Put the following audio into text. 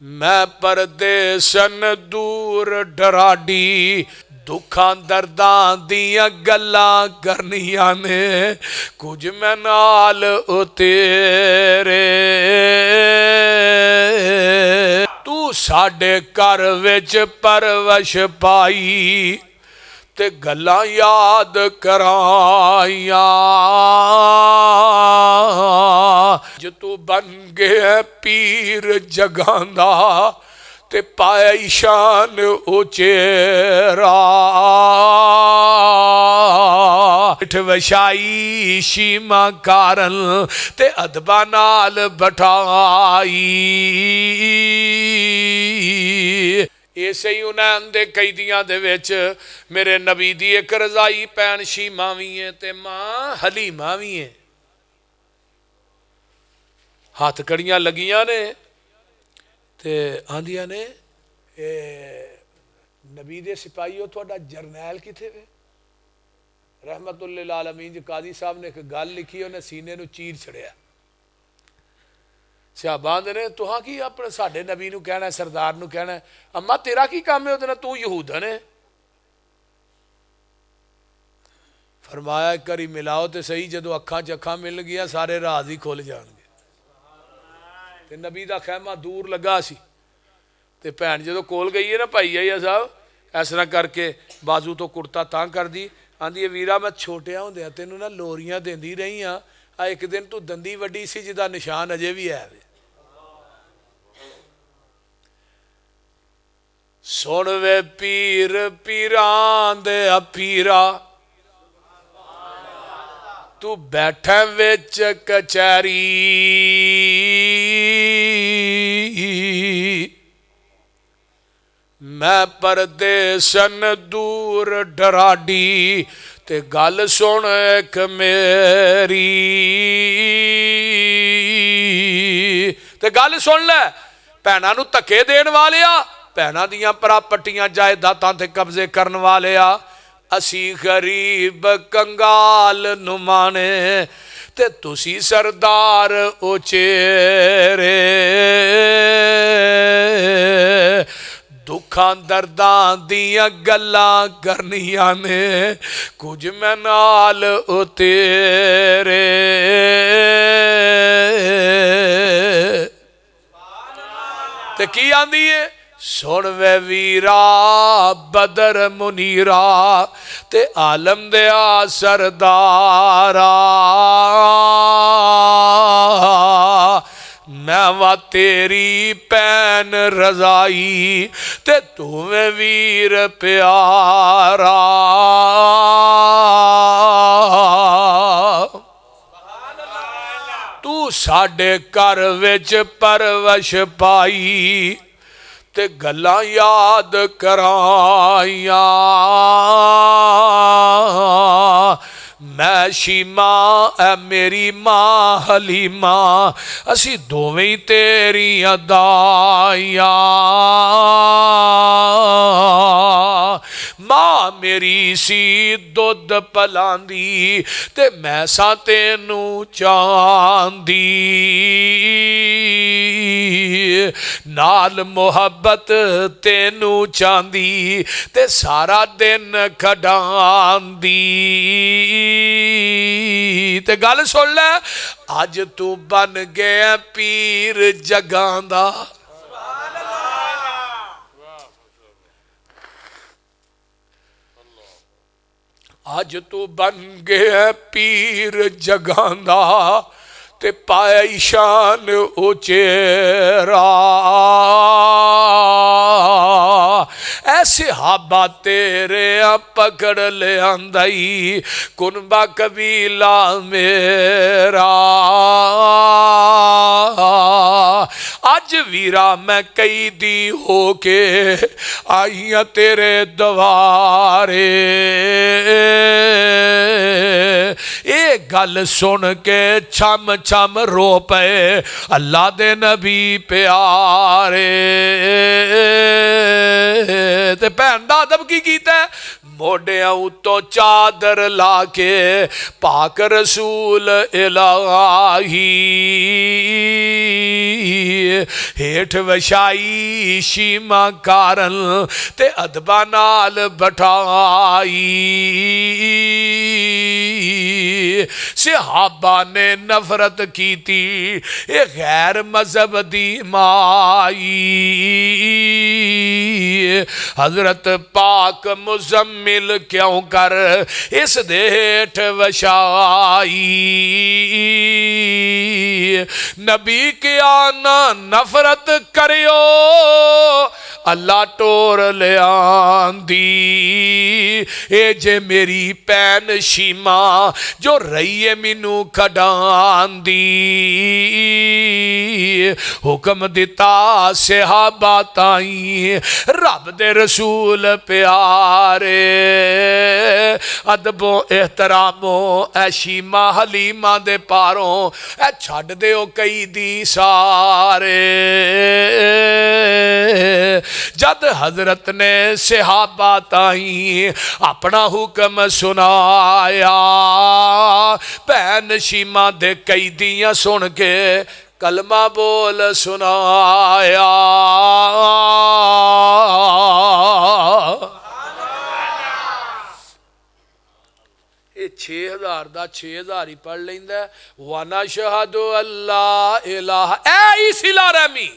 मैं परदेसन दूर डराडी दुखां दर्दां दियां गल्लां करनियां ने कुछ मैं नाल ओ तेरे तू साडे घर विच परवश पाई ते गल्लां याद कराइयां जो तू बन गया पीर जगांदा ते पाया ईशान उचेरा वशाई शीमा कारण ते अदबा नाल बठाई इसे ही यूनान दे कैदियां दे विच मेरे नबी दी एक रजाई भैन शीमा भी है ते मां हलीमा भी है। हथ कड़ियां लगियां ने ते आंदियां ने नबी दे सिपाहीओ तुहाडा जरनैल किथे वे। रहमतुल्लिल आलमीन कादी साहब ने एक गल लिखी उन्हें सीने नूं चीर छड़िया। सिहाबा ने तुहां की अपने साडे नबी नूं कहना सरदार नूं कहना अम्मा तेरा की काम है उहदे नाल तू यहूदन है। फरमाया एक बारी मिलाओ तो सही जदों अखां च अखां मिल गया सारे राज ही खुल जाणगे। ते नबी दा खैमा दूर लगा सी ते भैन जदों कोल गई है ना भाई आइया साहब इस तरह करके बाजू तो कुर्ता तां कर दी आंदी है वीरा मैं छोटिया होंदिया तैनूं ना लोरियां देंदी रही हाँ आ एक दिन तू दंदी वड्डी सी जिहदा निशान अजे भी है। सुन वे पीर पीरां दे पीरा तू बैठा विच कचहरी मैं परदेसन दूर डराडी ते गल सुन एक मेरी ते गल सुन लै भैनां नूं धक्के देण वालिया भैनां दियां प्रापर्टियां जायदादां ते कब्जे करन वालिया असी गरीब कंगाल नुमाने ते तुसी सरदार उचेरे दुखां दर्दां दियां गल्लां करनियां ने कुछ मैं नाल ओ तेरे ते की आंदी है सुन वे वीरा बदर मुनीरा ते आलम दिया सरदारा मैं वा तेरी भैन रजाई ते तू में वीर प्यारा तू साडे घर विच परवश पाई ते गल्लां याद कराइयां मैं शीमा ऐ मेरी मां हलीमा असी दोवें ही तेरियां दाइयां मां मेरी सी दुध पलांदी ते मैं सा तेनू चांदी नाल मुहब्बत तेनू चांदी ते सारा दिन खडांदी ते गल सुन ले अज तू बन गया पीर जगांदा अज तू बन गया पीर जगांदा ते पाया ईशान उचेरा ऐसे हाबा तेरे पकड़ ले आंदाई कुनबा कबीला मेरा अज वीरा मैं कैदी होके आईया तेरे दवारे ये गल सुन के छम छम रो पे अल्लाह दे नबी प्यारे ते भैन दा अदब की कीता موڈیاں اتوں چادر لا کے پاک رسول الہی ہیٹھ وشائی شیما کارن تے ادبا نال بٹھائی صحابہ نے نفرت کی تھی غیر مذہب دی مائی حضرت پاک مزمل کیوں کر اس دیٹھ وشائی نبی کی آنا نفرت کریو اللہ ٹور لے آندی اے جے میری پین شیما جو رہی ہے منو کھڈان دی حکم دیتا صحابہ تائیں رب دے رسول پیارے ادب و احترامو اے شیما حلیمہ دے پاروں اے چھڑ دے او کئی دی سارے جد حضرت نے صحابہ تائیں اپنا حکم سنایا پین شیما دے قیدیاں سن کے کلمہ بول سنایا یہ 6000 دا 6000 ہی پڑھ لیندہ ہے وَنَشْهَدُ اللَّهِ إِلَهَ اے اسی لا رحمی